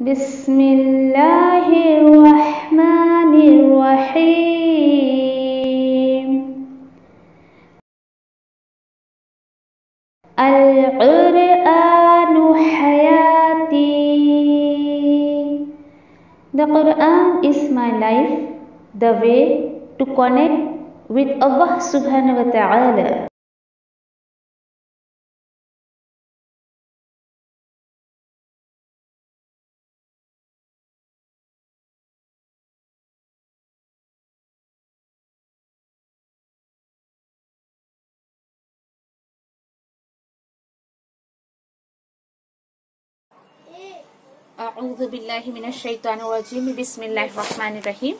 बिस्मिल्लाहिर्रहमानिर्रहीम। अल-क़ुरआनु हयाती। The Quran is my life, the way to connect with Allah subhanahu wa ta'ala. अऊज़ु बिल्लाहि मिनश शैतानिर रजीम बिस्मिल्लाहिर रहमानिर रहीम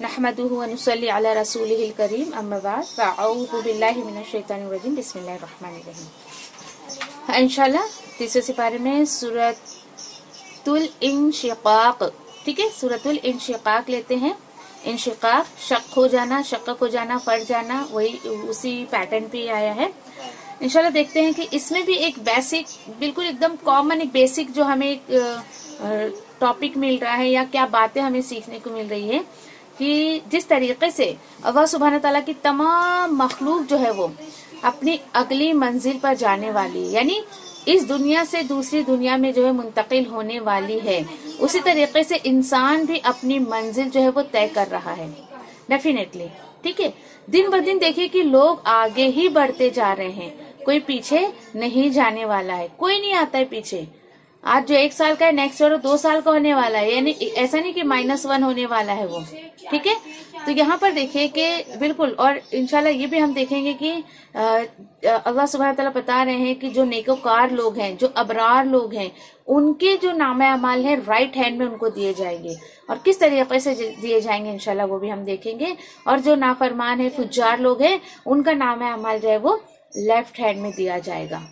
नहमदुहु व नुसल्ली अला रसूलिहिल करीम अम्मा बाद फ़अऊज़ु बिल्लाहि मिनश शैतानिर रजीम बिस्मिल्लाहिर रहमानिर रहीम। इंशाल्लाह तीसरे सिपारे में सूरतुल इंशिक़ाक़, ठीक है, सूरतुल इंशिक़ाक़ लेते हैं। इंशिक़ाक़ शक हो जाना, शक़क़ हो जाना, फट जाना, वही उसी पैटर्न पे आया है। इंशाल्लाह देखते हैं कि इसमें भी एक बेसिक, बिल्कुल एकदम कॉमन एक बेसिक जो हमें एक टॉपिक मिल रहा है या क्या बातें हमें सीखने को मिल रही है कि जिस तरीके से अल्लाह सुब्हान तआला की तमाम मखलूक जो है वो अपनी अगली मंजिल पर जाने वाली, यानी इस दुनिया से दूसरी दुनिया में जो है मुंतकिल होने वाली है, उसी तरीके से इंसान भी अपनी मंजिल जो है वो तय कर रहा है डेफिनेटली, ठीक है। दिन ब दिन देखिए कि लोग आगे ही बढ़ते जा रहे हैं, कोई पीछे नहीं जाने वाला है, कोई नहीं आता है पीछे। आज जो 1 साल का है नेक्स्ट ईयर 2 साल का होने वाला है, यानी ऐसा नहीं कि -1 होने वाला है वो, ठीक है। तो यहाँ पर देखिए कि बिल्कुल, और इंशाल्लाह ये भी हम देखेंगे कि अल्लाह सुब्हानहू व तआला बता रहे हैं कि जो नेकोकार लोग हैं, जो अबरार लोग हैं, उनके जो नामे अमाल है राइट हैंड में उनको दिए जाएंगे, और किस तरीके से दिए जाएंगे इंशाल्लाह वो भी हम देखेंगे। और जो नाफरमान है, फुज्जार लोग हैं, उनका नामे अमाल जो है वो लेफ्ट हैंड में दिया जाएगा।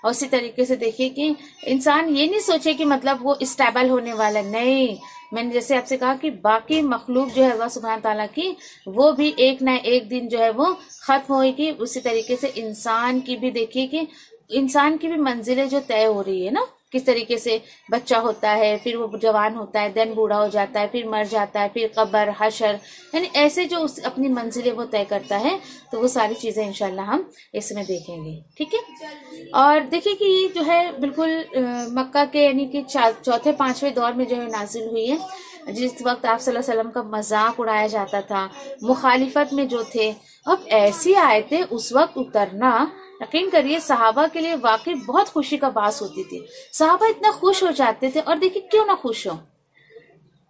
और उसी तरीके से देखिए कि इंसान ये नहीं सोचे कि मतलब वो स्टेबल होने वाला, नहीं। मैंने जैसे आपसे कहा कि बाकी मखलूक जो है अल्लाह सुब्हान ताला की, वो भी एक ना एक दिन जो है वो खत्म होगी। उसी तरीके से इंसान की भी देखिए कि इंसान की भी मंजिलें जो तय हो रही है ना, किस तरीके से बच्चा होता है, फिर वो जवान होता है, देन बूढ़ा हो जाता है, फिर मर जाता है, फिर कब्र, हशर, यानी ऐसे जो अपनी मंजिलें वो तय करता है। तो वो सारी चीजें इंशाल्लाह हम इसमें देखेंगे, ठीक है। और देखिए कि ये जो है बिल्कुल मक्का के यानी कि चौथे 5वें दौर में जो है नाजिल हुई है, जिस वक्त आप सल्लल्लाहु अलैहि वसल्लम का मजाक उड़ाया जाता था, मुखालिफत में जो थे। अब ऐसी आयतें उस वक्त उतरना, यकीन करिए सहाबा के लिए वाकई बहुत खुशी का बास होती थी। सहाबा इतना खुश हो जाते थे, और देखिए क्यों ना खुश हो,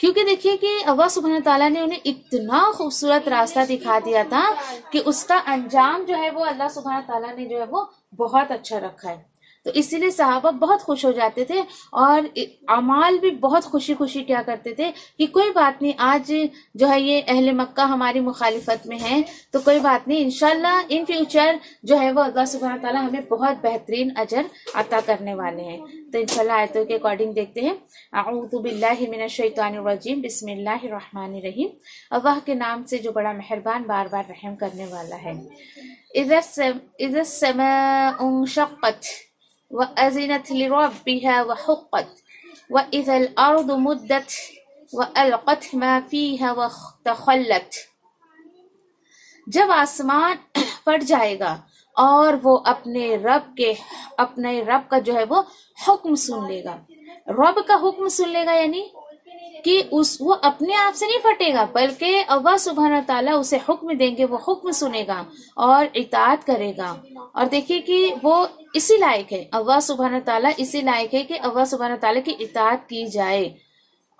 क्योंकि देखिए कि अल्लाह सुब्हान ताला ने उन्हें इतना खूबसूरत रास्ता दिखा दिया था कि उसका अंजाम जो है वो अल्लाह सुब्हान ताला ने जो है वो बहुत अच्छा रखा है। तो इसीलिए सहाबा बहुत खुश हो जाते थे, और अमाल भी बहुत खुशी खुशी क्या करते थे कि कोई बात नहीं, आज जो है ये अहले मक्का हमारी मुखालिफत में है, तो कोई बात नहीं, इंशाल्लाह इन फ्यूचर जो है वो अल्लाह सुब्हान ताला हमें बहुत बेहतरीन अजर अता करने वाले हैं। तो इंशाल्लाह आयतों के अकॉर्डिंग देखते हैं। अऊज़ु बिल्लाहि मिनश शैतानिर रजीम बिस्मिल्लाहिर रहमानिर रहीम। अल्लाह के नाम से जो बड़ा मेहरबान बार बार रहम करने वाला है। इज़ा समाउ शक़्क़त व अज़िनत लिरब्बिहा व हुक़्क़त व इज़ल अर्दु मुद्दत व अलक़त मा फ़ीहा व तख़ल्लत। जब आसमान फट जाएगा और वो अपने रब का जो है वो हुक्म सुन लेगा, रब का हुक्म सुन लेगा, यानी कि वो अपने आप से नहीं फटेगा, बल्कि अल्लाह सुब्हान ताला उसे हुक्म देंगे, वो हुक्म सुनेगा और इताअत करेगा। और देखिए कि वो इसी लायक है, अल्लाह सुब्हान ताला इसी लायक है कि अल्लाह सुब्हान ताला की इताअत की जाए।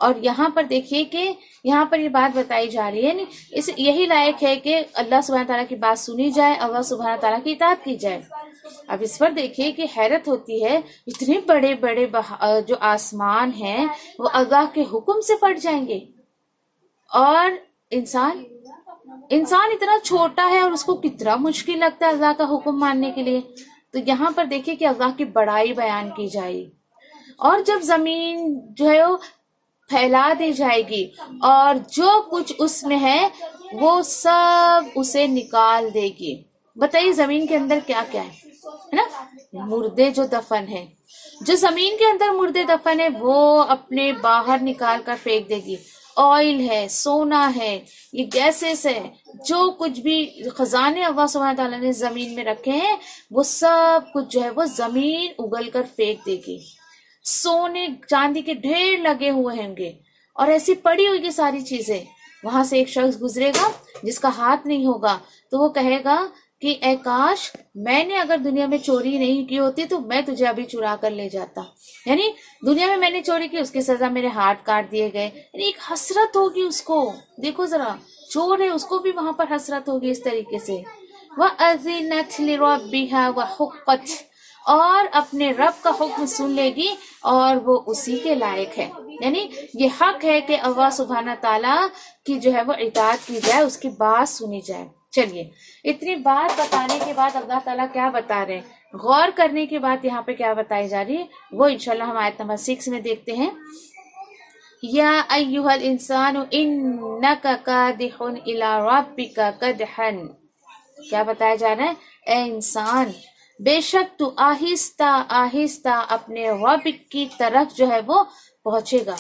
और यहाँ पर देखिए कि यहाँ पर ये बात बताई जा रही है, यही लायक है कि अल्लाह सुब्हान ताला की बात सुनी जाए, अल्लाह सुब्हान ताला की इताअत की जाए। अब इस पर देखिए कि हैरत होती है, इतने बड़े बड़े जो आसमान हैं वो अल्लाह के हुक्म से फट जाएंगे, और इंसान इतना छोटा है और उसको कितना मुश्किल लगता है अल्लाह का हुक्म मानने के लिए। तो यहाँ पर देखिए कि अल्लाह की बड़ाई बयान की जाएगी, और जब जमीन जो है वो फैला दी जाएगी और जो कुछ उसमें है वो सब उसे निकाल देगी। बताइए जमीन के अंदर क्या क्या है ना, मुर्दे जो दफन है, जो जमीन के अंदर मुर्दे दफन है वो अपने बाहर निकाल कर फेंक देगी। ऑयल है, सोना है, ये गैसेस है, जो कुछ भी खजाने अल्लाह सुब्हानहू तआला ने जमीन में रखे हैं वो सब कुछ जो है वो जमीन उगल कर फेंक देगी। सोने चांदी के ढेर लगे हुए होंगे और ऐसी पड़ी हुई सारी चीजें। वहां से एक शख्स गुजरेगा जिसका हाथ नहीं होगा, तो वो कहेगा कि ऐ काश मैंने अगर दुनिया में चोरी नहीं की होती तो मैं तुझे अभी चुरा कर ले जाता। यानी दुनिया में मैंने चोरी की, उसकी सजा मेरे हाथ काट दिए गए। यानी एक हसरत होगी उसको। देखो जरा, चोर है उसको भी वहां पर हसरत होगी इस तरीके से। वअज़िनत लिरब्बिहा वहुक़्क़त, और अपने रब का हुक्म सुन लेगी और वो उसी के लायक है। यानी ये हक है कि अल्लाह सुब्हाना ताला की जो है वो इताअत की जाए, उसकी बात सुनी जाए। चलिए, इतनी बात बताने के बाद अल्लाह ताला क्या बता रहे हैं, गौर करने की बात यहाँ पे क्या बताई जा रही है वो इंशाल्लाह हम आयत नंबर 6 में देखते हैं। या अय्युहल इंसानु इन्नका कादिहुन इला रब्बिका कदहन। क्या बताया जा रहा है? ए इंसान, बेशक तू आहिस्ता आहिस्ता अपने रब की तरफ जो है वो पहुंचेगा।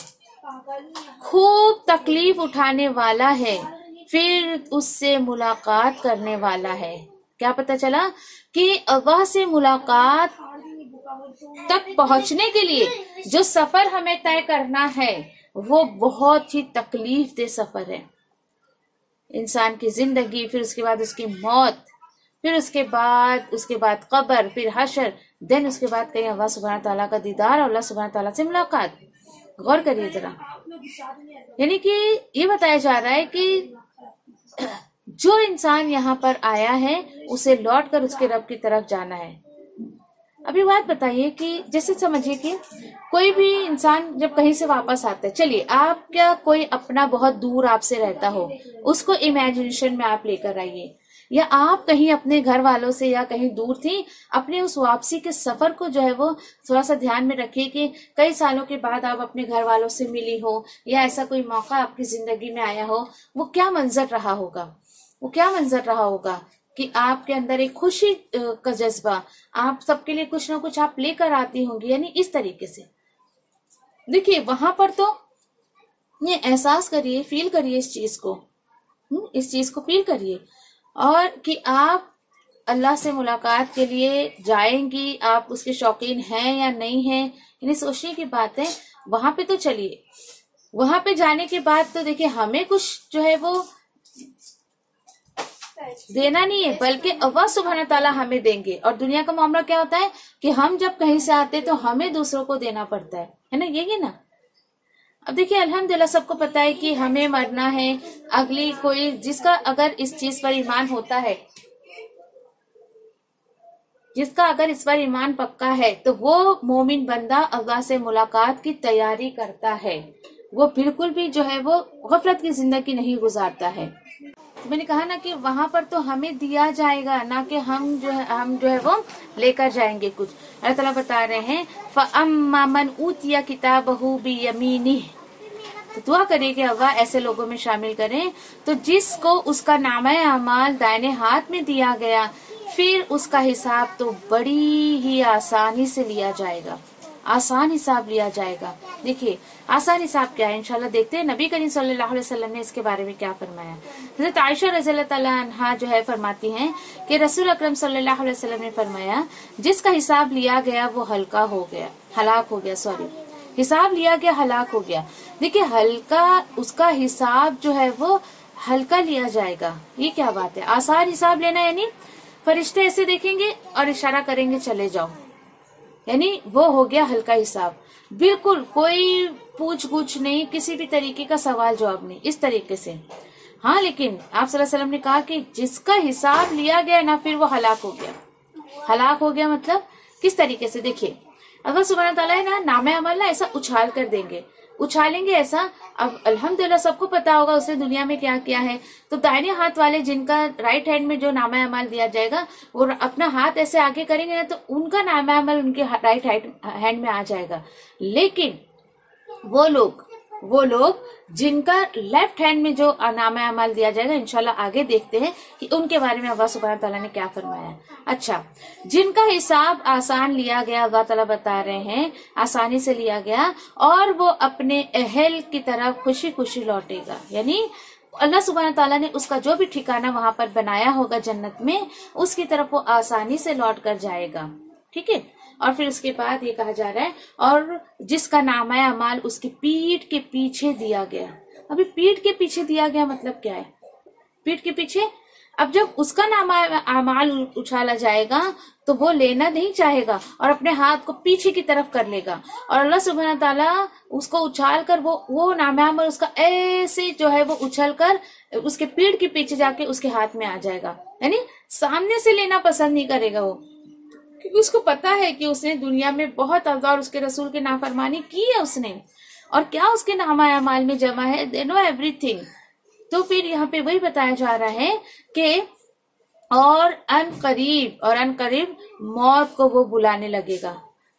खूब तकलीफ उठाने वाला है, फिर उससे मुलाकात करने वाला है। क्या पता चला कि अल्लाह से मुलाकात तक पहुंचने के लिए जो सफर हमें तय करना है वो बहुत ही तकलीफ दे सफर है। इंसान की जिंदगी, फिर उसके बाद उसकी मौत, फिर उसके बाद कब्र, फिर हशर, देन उसके बाद कहीं अल्लाह सुब्हानहू तआला का दीदार और अल्लाह सुब्हानहू तआला से मुलाकात। गौर करिए जरा, यानी कि ये बताया जा रहा है कि जो इंसान यहाँ पर आया है उसे लौट कर उसके रब की तरफ जाना है। अभी बात बताइए कि जैसे समझिए कि कोई भी इंसान जब कहीं से वापस आता है, चलिए आप क्या कोई अपना बहुत दूर आपसे रहता हो, उसको इमेजिनेशन में आप लेकर आइए, या आप कहीं अपने घर वालों से या कहीं दूर थी, अपने उस वापसी के सफर को जो है वो थोड़ा सा ध्यान में रखिए कि कई सालों के बाद आप अपने घर वालों से मिली हो या ऐसा कोई मौका आपकी जिंदगी में आया हो, वो क्या मंजर रहा होगा। वो क्या मंजर रहा होगा कि आपके अंदर एक खुशी का जज्बा, आप सबके लिए कुछ ना कुछ आप लेकर आती होंगी। यानी इस तरीके से देखिए, वहां पर तो ये एहसास करिए, फील करिए इस चीज को, इस चीज को फील करिए, और कि आप अल्लाह से मुलाकात के लिए जाएंगी, आप उसके शौकीन हैं या नहीं हैं, यानी सोचने की बात है। वहां पे तो चलिए, वहां पे जाने के बाद तो देखिए हमें कुछ जो है वो देना नहीं है, बल्कि अल्लाह सुब्हानहू तआला हमें देंगे। और दुनिया का मामला क्या होता है कि हम जब कहीं से आते तो हमें दूसरों को देना पड़ता है ना, यही है ना। अब देखिए अल्हम्दुलिल्लाह सबको पता है कि हमें मरना है, अगली कोई जिसका अगर इस चीज पर ईमान होता है, जिसका अगर इस पर ईमान पक्का है तो वो मोमिन बंदा अल्लाह से मुलाकात की तैयारी करता है। वो बिल्कुल भी जो है वो गफलत की जिंदगी नहीं गुजारता है। तो मैंने कहा ना कि वहां पर तो हमें दिया जाएगा, ना कि हम जो है वो लेकर जाएंगे कुछ। अल्लाह ताला बता रहे हैं फअम्मा मन ऊतिया किताबहू बियमीनिह, तो दुआ करें कि अल्लाह ऐसे लोगों में शामिल करें तो जिसको उसका नामा अमाल दाहिने हाथ में दिया गया, फिर उसका हिसाब तो बड़ी ही आसानी से लिया जाएगा, आसान हिसाब लिया जाएगा। देखिए आसान हिसाब क्या है, इंशाल्लाह देखते हैं नबी करीम सल्लल्लाहु अलैहि वसल्लम ने इसके बारे में क्या फरमाया। हज़रत आयशा रज़ियल्लाहु तआला अन्हा जो है फरमाती हैं कि रसूल अकरम सल्लल्लाहु अलैहि वसल्लम ने फरमाया, जिसका हिसाब लिया गया वो हलाक हो गया, हिसाब लिया गया हलाक हो गया। देखिए हल्का, उसका हिसाब जो है वो हल्का लिया जाएगा। ये क्या बात है, आसान हिसाब लेना, यानी फरिश्ते ऐसे देखेंगे और इशारा करेंगे चले जाओ, यानी वो हो गया हल्का हिसाब। बिल्कुल कोई पूछ गुछ नहीं, किसी भी तरीके का सवाल जवाब नहीं, इस तरीके से। हाँ, लेकिन आप सल्लल्लाहु अलैहि वसल्लम ने कहा कि जिसका हिसाब लिया गया ना, फिर वो हलाक हो गया। हलाक हो गया मतलब किस तरीके से, देखिए अल्लाह सुब्हानहू तआला है ना, नामे अमल ना ऐसा उछाल कर देंगे, उछालेंगे ऐसा। अब अल्हम्दुलिल्लाह सबको पता होगा उसने दुनिया में क्या किया है। तो दाहिने हाथ वाले जिनका राइट हैंड में जो नामा अमल दिया जाएगा, वो अपना हाथ ऐसे आगे करेंगे ना, तो उनका नामा अमल उनके राइट हैंड में आ जाएगा। लेकिन वो लोग وہ लोग जिनका लेफ्ट हैंड में जो नामा अमाल दिया जाएगा, इंशाल्लाह आगे देखते हैं कि उनके बारे में अल्लाह सुब्हानहू व तआला ने क्या फरमाया। अच्छा, जिनका हिसाब आसान लिया गया, अल्लाह ताला बता रहे हैं आसानी से लिया गया, और वो अपने अहल की तरफ खुशी खुशी लौटेगा। यानी अल्लाह सुब्हानहू व तआला ने उसका जो भी ठिकाना वहां पर बनाया होगा जन्नत में, उसकी तरफ वो आसानी से लौट कर जाएगा। ठीक है। और फिर उसके बाद ये कहा जा रहा है, और जिसका नामा अमाल उसकी पीठ के पीछे दिया गया। अभी पीठ के पीछे दिया गया मतलब क्या है? पीठ के पीछे, अब जब उसका नामा अमाल उछाला जाएगा तो वो लेना नहीं चाहेगा और अपने हाथ को पीछे की तरफ कर लेगा, और अल्लाह सुब्हानहू व तआला उसको उछाल कर वो नामा अमाल उसका ऐसे जो है वो उछल कर उसके पीठ के पीछे जाके उसके हाथ में आ जाएगा। यानी सामने से लेना पसंद नहीं करेगा वो, क्योंकि उसको पता है कि उसने दुनिया में बहुत अल्लाह और उसके रसूल की नाफरमानी की है उसने, और क्या उसके नामा अमाल में जमा है, दे नो एवरीथिंग। तो फिर यहाँ पे वही बताया जा रहा है कि और अनकरीब मौत को वो बुलाने लगेगा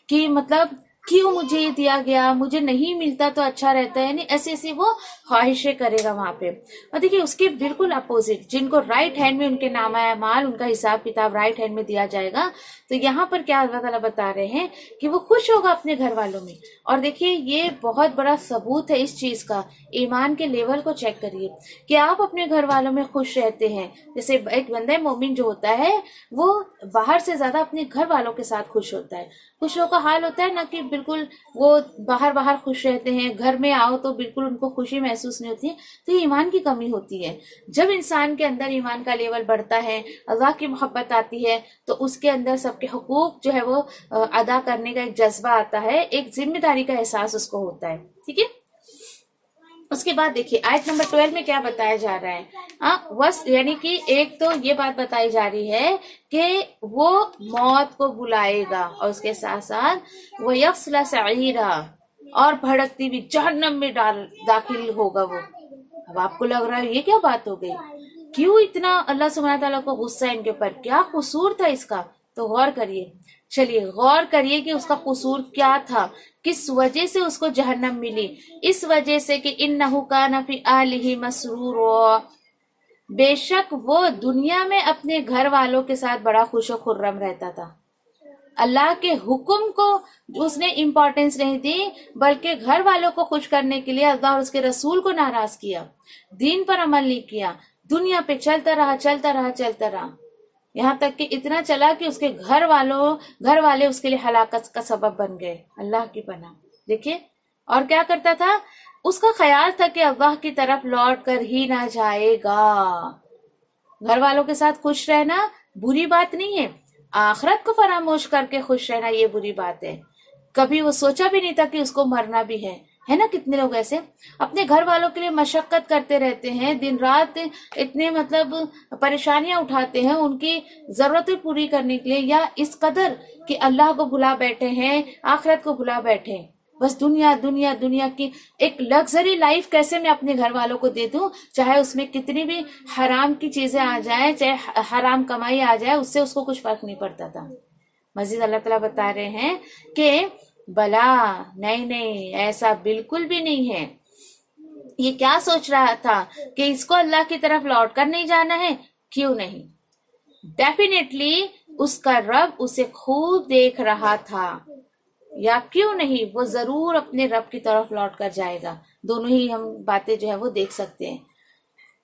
कि मतलब क्यों मुझे ये दिया गया, मुझे नहीं मिलता तो अच्छा रहता है। यानी ऐसे ऐसे वो ख्वाहिशें करेगा वहां पे। और देखिए उसके बिल्कुल अपोजिट, जिनको राइट हैंड में उनके नामा अमाल, उनका हिसाब किताब राइट हैंड में दिया जाएगा, तो यहाँ पर क्या अल्लाह ताला बता रहे हैं कि वो खुश होगा अपने घर वालों में। और देखिए ये बहुत बड़ा सबूत है इस चीज का। ईमान के लेवल को चेक करिए कि आप अपने घर वालों में खुश रहते हैं। जैसे एक बंदा मोमिन जो होता है वो बाहर से ज्यादा अपने घर वालों के साथ खुश होता है। खुशियों का हाल होता है ना कि बिल्कुल वो बाहर खुश रहते हैं, घर में आओ तो बिल्कुल उनको खुशी महसूस नहीं होती है। तो ये ईमान की कमी होती है। जब इंसान के अंदर ईमान का लेवल बढ़ता है, अल्लाह की मोहब्बत आती है, तो उसके अंदर सबके हुकूक जो है वो अदा करने का एक जज्बा आता है, एक जिम्मेदारी का एहसास उसको होता है। ठीक है। उसके बाद देखिए आयत नंबर 12 में क्या बताया जा रहा है। वस यानी कि एक तो ये बात बताई जा रही है कि वो मौत को बुलाएगा, और उसके साथ साथ वो यस्ला सईरा, और भड़कती हुई जहन्नम में दाखिल होगा वो। अब आपको लग रहा है ये क्या बात हो गई, क्यों इतना अल्लाह सुब्हानहू व तआला को गुस्सा है इनके ऊपर, क्या कसूर था इसका? तो गौर करिए, चलिए गौर करिए कि उसका कसूर क्या था, किस वजह से उसको जहन्नम मिली। इस वजह से कि इन्नहु काना फी आलिही मसरूरा, बेशक वो दुनिया में अपने घर वालों के साथ बड़ा खुशो खुर्रम रहता था। अल्लाह के हुक्म को उसने इम्पोर्टेंस नहीं दी, बल्कि घर वालों को खुश करने के लिए अल्लाह और उसके रसूल को नाराज किया, दीन पर अमल नहीं किया, दुनिया पे चलता रहा, यहाँ तक कि इतना चला कि उसके घर वाले उसके लिए हलाकत का सबब बन गए। अल्लाह की पनाह। देखिए, और क्या करता था, उसका ख्याल था कि अल्लाह की तरफ लौट कर ही ना जाएगा। घर वालों के साथ खुश रहना बुरी बात नहीं है, आखिरत को फरामोश करके खुश रहना ये बुरी बात है। कभी वो सोचा भी नहीं था कि उसको मरना भी है ना। कितने लोग ऐसे अपने घर वालों के लिए मशक्कत करते रहते हैं, दिन रात इतने मतलब परेशानियां उठाते हैं उनकी जरूरतें पूरी करने के लिए, या इस कदर कि अल्लाह को भुला बैठे हैं, आखिरत को भुला बैठे हैं। बस दुनिया की एक लग्जरी लाइफ कैसे मैं अपने घर वालों को दे दूं, चाहे उसमें कितनी भी हराम की चीजें आ जाए, चाहे हराम कमाई आ जाए, उससे उसको कुछ फर्क नहीं पड़ता था। मजीद अल्लाह ताला बता रहे हैं कि भला नहीं, ऐसा बिल्कुल भी नहीं है। ये क्या सोच रहा था कि इसको अल्लाह की तरफ लौट कर नहीं जाना है? क्यों नहीं, डेफिनेटली उसका रब उसे खूब देख रहा था, या क्यों नहीं वो जरूर अपने रब की तरफ लौट कर जाएगा। दोनों ही हम बातें जो है वो देख सकते हैं।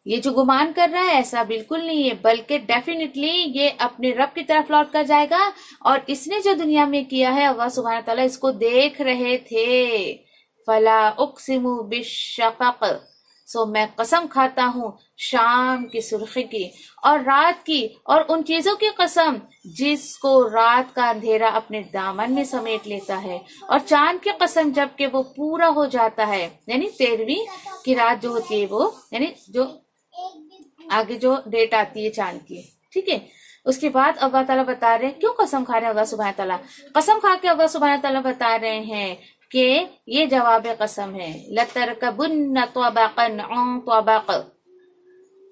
ये जो गुमान कर रहा है ऐसा बिल्कुल नहीं है, बल्कि डेफिनेटली ये अपने रब की तरफ लौट कर जाएगा। और इसने जो दुनिया में किया है अल्लाह सुब्हानहू व तआला इसको देख रहे थे। फला उक़सिमु बिश्शफ़क़, सो मैं कसम खाता हूँ शाम की सुर्खी की और रात की, और उन चीजों की कसम जिसको रात का अंधेरा अपने दामन में समेट लेता है, और चांद की कसम जबकि वो पूरा हो जाता है। यानी 13वीं की रात जो होती है वो, यानी जो आगे जो डेट आती है चांद की। ठीक है। उसके बाद अल्लाह ताला बता रहे हैं, क्यों कसम खा रहे हैं अल्लाह सुब्हानहू व तआला? कसम खा के अल्लाह सुब्हानहू व तआला बता रहे हैं कि ये जवाब कसम है, लतरकबुन्न तबक़न अन तबक़,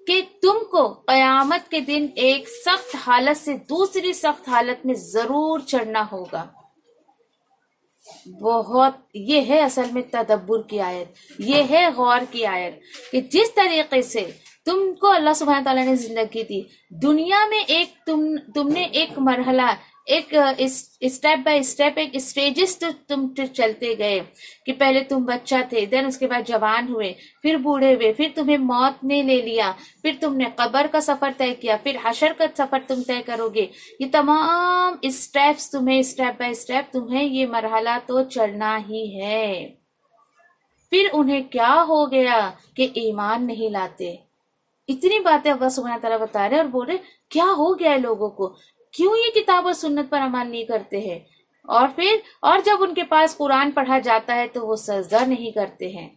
कि तुमको कयामत के दिन एक सख्त हालत से दूसरी सख्त हालत में जरूर चढ़ना होगा। बहुत, ये है असल में तदब्बुर की आयत, ये है गौर की आयत कि जिस तरीके से तुमको अल्लाह सुब्हानहू तआला ने जिंदगी दी, दुनिया में एक तुमने एक मरहला, एक स्टेप बाय स्टेप, एक स्टेजेस तो तुम चलते गए कि पहले तुम बच्चा थे, देन उसके बाद जवान हुए, फिर बूढ़े हुए, फिर तुम्हें मौत ने ले लिया, फिर तुमने कब्र का सफर तय किया, फिर हशर का सफर तुम तय करोगे। ये तमाम स्टेप्स तुम्हें स्टेप बाय स्टेप तुम्हें ये मरहला तो चलना ही है। फिर उन्हें क्या हो गया कि ईमान नहीं लाते। इतनी बातें अल्लाह सुब्हानहू तआला बता रहे और बोल रहे क्या हो गया है लोगों को, क्यों ये किताब और सुन्नत पर अमल नहीं करते हैं। और जब उनके पास कुरान पढ़ा जाता है तो वो सजदा नहीं करते हैं।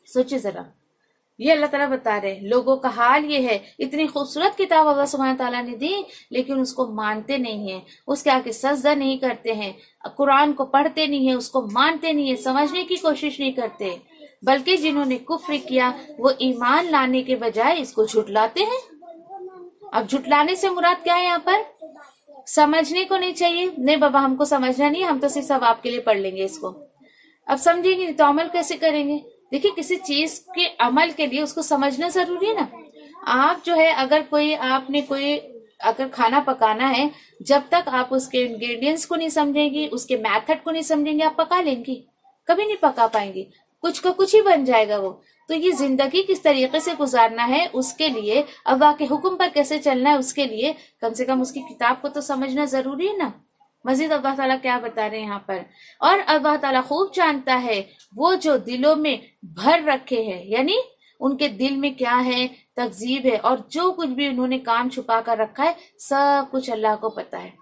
सोचिए जरा, ये अल्लाह ताला बता रहे हैं लोगों का हाल ये है। इतनी खूबसूरत किताब अल्लाह सुब्हानहू तआला ने दी, लेकिन उसको मानते नहीं है, उसके आगे सजदा नहीं करते हैं, कुरान को पढ़ते नहीं है, उसको मानते नहीं है, समझने की कोशिश नहीं करते, बल्कि जिन्होंने कुफ्र किया वो ईमान लाने के बजाय इसको झुटलाते हैं। अब झुटलाने से मुराद क्या है यहाँ पर? समझने को नहीं चाहिए, नहीं बाबा हमको समझना नहीं, हम तो सिर्फ सवाब के लिए पढ़ लेंगे इसको। अब समझेंगे तो अमल कैसे करेंगे? देखिए, किसी चीज के अमल के लिए उसको समझना जरूरी है ना। आप जो है अगर खाना पकाना है, जब तक आप उसके इंग्रेडिएंट्स को नहीं समझेंगी, उसके मेथड को नहीं समझेंगे, आप पका लेंगी? कभी नहीं पका पाएंगे, कुछ का कुछ ही बन जाएगा वो। तो ये जिंदगी किस तरीके से गुजारना है, उसके लिए अल्लाह के हुक्म पर कैसे चलना है, उसके लिए कम से कम उसकी किताब को तो समझना जरूरी है ना। मजीद अल्लाह ताला क्या बता रहे हैं यहाँ पर, और अल्लाह ताला खूब जानता है वो जो दिलों में भर रखे हैं, यानी उनके दिल में क्या है, तकजीब है, और जो कुछ भी उन्होंने काम छुपा कर रखा है, सब कुछ अल्लाह को पता है,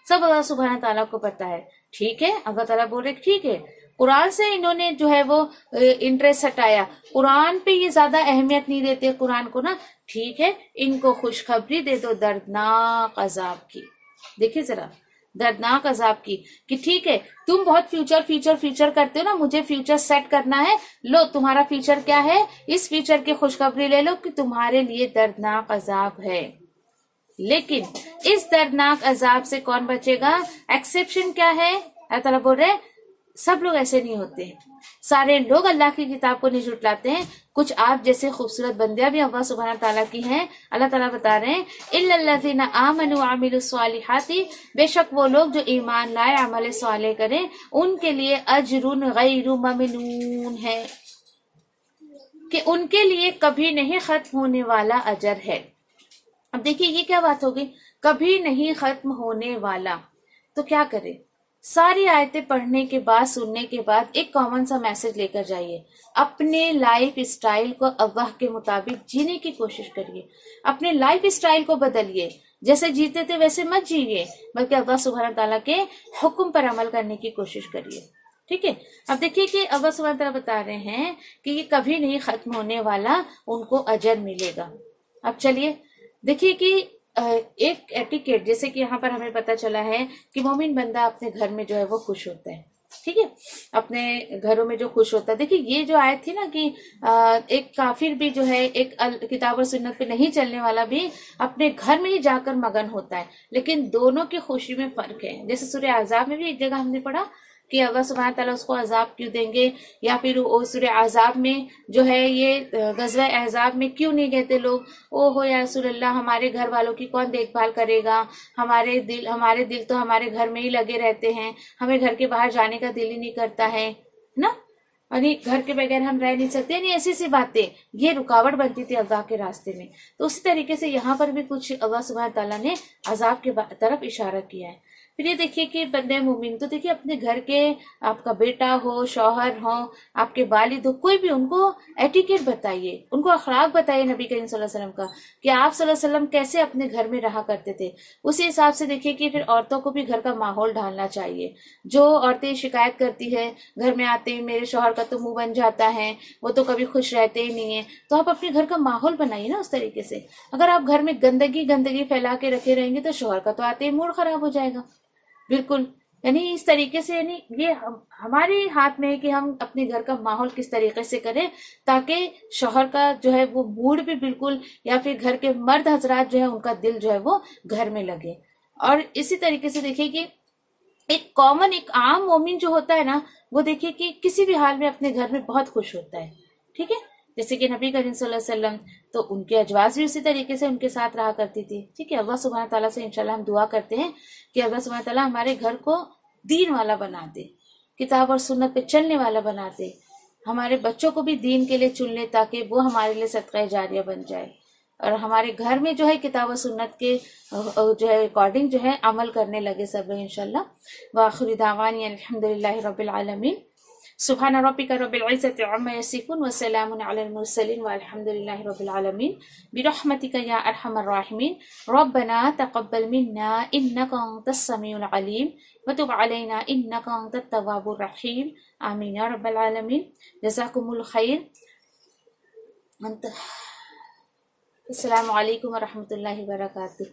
सब अल्लाह सुब्हानहू तआला को पता है। ठीक है, अल्लाह ताला बोल रहे ठीक है, कुरान से इन्होंने जो है वो इंटरेस्ट हटाया, कुरान पे ये ज्यादा अहमियत नहीं देते कुरान को ना, ठीक है, इनको खुशखबरी दे दो दर्दनाक अजाब की। देखिए जरा, दर्दनाक अजाब की, कि ठीक है तुम बहुत फ्यूचर करते हो ना, मुझे फ्यूचर सेट करना है, लो तुम्हारा फ्यूचर क्या है, इस फ्यूचर की खुशखबरी ले लो कि तुम्हारे लिए दर्दनाक अजाब है। लेकिन इस दर्दनाक अजाब से कौन बचेगा? एक्सेप्शन क्या है? अल्लाह ताला बोल रहे सब लोग ऐसे नहीं होते, सारे लोग अल्लाह की किताब को नहीं झुटलाते हैं। कुछ आप जैसे खूबसूरत बंदियां भी अल्लाह सुब्हानहू तआला की हैं। अल्लाह ताला बता रहे हैं इल्लल्लज़ीना आमनू वअमिलुस सालिहाती, बेशक वो लोग जो ईमान लाए, अमल सालेह करें, उनके लिए अजरुन गैरु ममनून है, कि उनके लिए कभी नहीं खत्म होने वाला अजर है। अब देखिए ये क्या बात होगी, कभी नहीं खत्म होने वाला। तो क्या करें? सारी आयतें पढ़ने के बाद, सुनने के बाद एक कॉमन सा मैसेज लेकर जाइए, अपने लाइफ स्टाइल को अल्लाह के मुताबिक जीने की कोशिश करिए, अपने लाइफ स्टाइल को बदलिए, जैसे जीते थे वैसे मत जिए, बल्कि अल्लाह सुब्हानहू तआला के हुक्म पर अमल करने की कोशिश करिए। ठीक है, अब देखिए कि अल्लाह सुब्हानहू तआला बता रहे हैं कि ये कभी नहीं खत्म होने वाला, उनको अजर मिलेगा। अब चलिए देखिए कि एक एटिकेट, जैसे कि यहाँ पर हमें पता चला है कि मोमिन बंदा अपने घर में जो है वो खुश होता है। ठीक है, अपने घरों में जो खुश होता है। देखिए ये जो आयत थी ना कि एक काफिर भी जो है, एक किताब और सुन्नत पे नहीं चलने वाला भी अपने घर में ही जाकर मगन होता है, लेकिन दोनों की खुशी में फर्क है। जैसे सूरह अहज़ाब में भी एक जगह हमने पढ़ा कि अल्लाह सुब्हानहू तआला उसको अजाब क्यों देंगे, या फिर सूरह अहज़ाब में जो है ये गज़वा अहज़ाब में क्यों नहीं कहते लोग, ओहो या रसूलल्लाह हमारे घर वालों की कौन देखभाल करेगा, हमारे दिल तो हमारे घर में ही लगे रहते हैं, हमें घर के बाहर जाने का दिल ही नहीं करता है ना, यानी घर के बगैर हम रह नहीं सकते, यानी ऐसी सी बातें ये रुकावट बनती थी अल्लाह के रास्ते में। तो उसी तरीके से यहाँ पर भी कुछ अल्लाह सुब्हानहू तआला ने अजाब के तरफ इशारा किया है। फिर ये देखिए कि बंदे मुमिन, तो देखिए अपने घर के, आपका बेटा हो, शौहर हो, आपके वालिद हो, कोई भी, उनको एटिकेट बताइए, उनको अखलाक बताइए नबी करीम सल्लल्लाहु अलैहि वसल्लम का, कि आप सल्लल्लाहु अलैहि वसल्लम कैसे अपने घर में रहा करते थे। उसी हिसाब से देखिए कि फिर औरतों को भी घर का माहौल ढालना चाहिए। जो औरतें शिकायत करती है घर में आते ही मेरे शौहर का तो मुंह बन जाता है, वो तो कभी खुश रहते ही नहीं है, तो आप अपने घर का माहौल बनाइए ना उस तरीके से। अगर आप घर में गंदगी फैला के रखे रहेंगे तो शौहर का तो आते ही मूड खराब हो जाएगा। बिल्कुल, यानी इस तरीके से, यानी ये हमारे हाथ में है कि हम अपने घर का माहौल किस तरीके से करें, ताकि शौहर का जो है वो मूड भी बिल्कुल, या फिर घर के मर्द हजरात जो है उनका दिल जो है वो घर में लगे। और इसी तरीके से देखिए कि ایک کامن ایک عام مومن جو ہوتا ہے نا وہ دیکھیے کہ کسی بھی حال میں اپنے گھر میں بہت خوش ہوتا ہے. ٹھیک ہے، جیسے کہ نبی کریم صلی اللہ علیہ وسلم تو ان کے ازواج بھی اسی طریقے سے ان کے ساتھ رہا کرتی تھی. ٹھیک ہے، اللہ سبحانہ تعالیٰ سے انشاءاللہ ہم دعا کرتے ہیں کہ اللہ سبحانہ تعالیٰ ہمارے گھر کو دین والا بنا دے، کتاب اور سنت پہ چلنے والا بنا دے، ہمارے بچوں کو بھی دین کے لیے چن لے تاکہ وہ ہمارے لیے صدقہ جاریہ بن جائے، اور ہمارے گھر میں جو ہے کتاب و سنت کے جو ہے اکارڈنگ جو ہے عمل کرنے لگے سب لوگ انشاءاللہ. وآخر دعوانی الحمدللہ رب العالمین. سبحان ربک رب العزة عما یصفون وسلام علی المرسلین والحمد للہ رب العالمین. برحمتک یا ارحم الراحمین. ربنا تقبل منا انک انت السمیع العلیم وتب علینا انک انت التواب الرحیم. آمین یا رب العالمین. جزاکم الخیر. السلام علیکم ورحمۃ اللہ وبرکاتہ.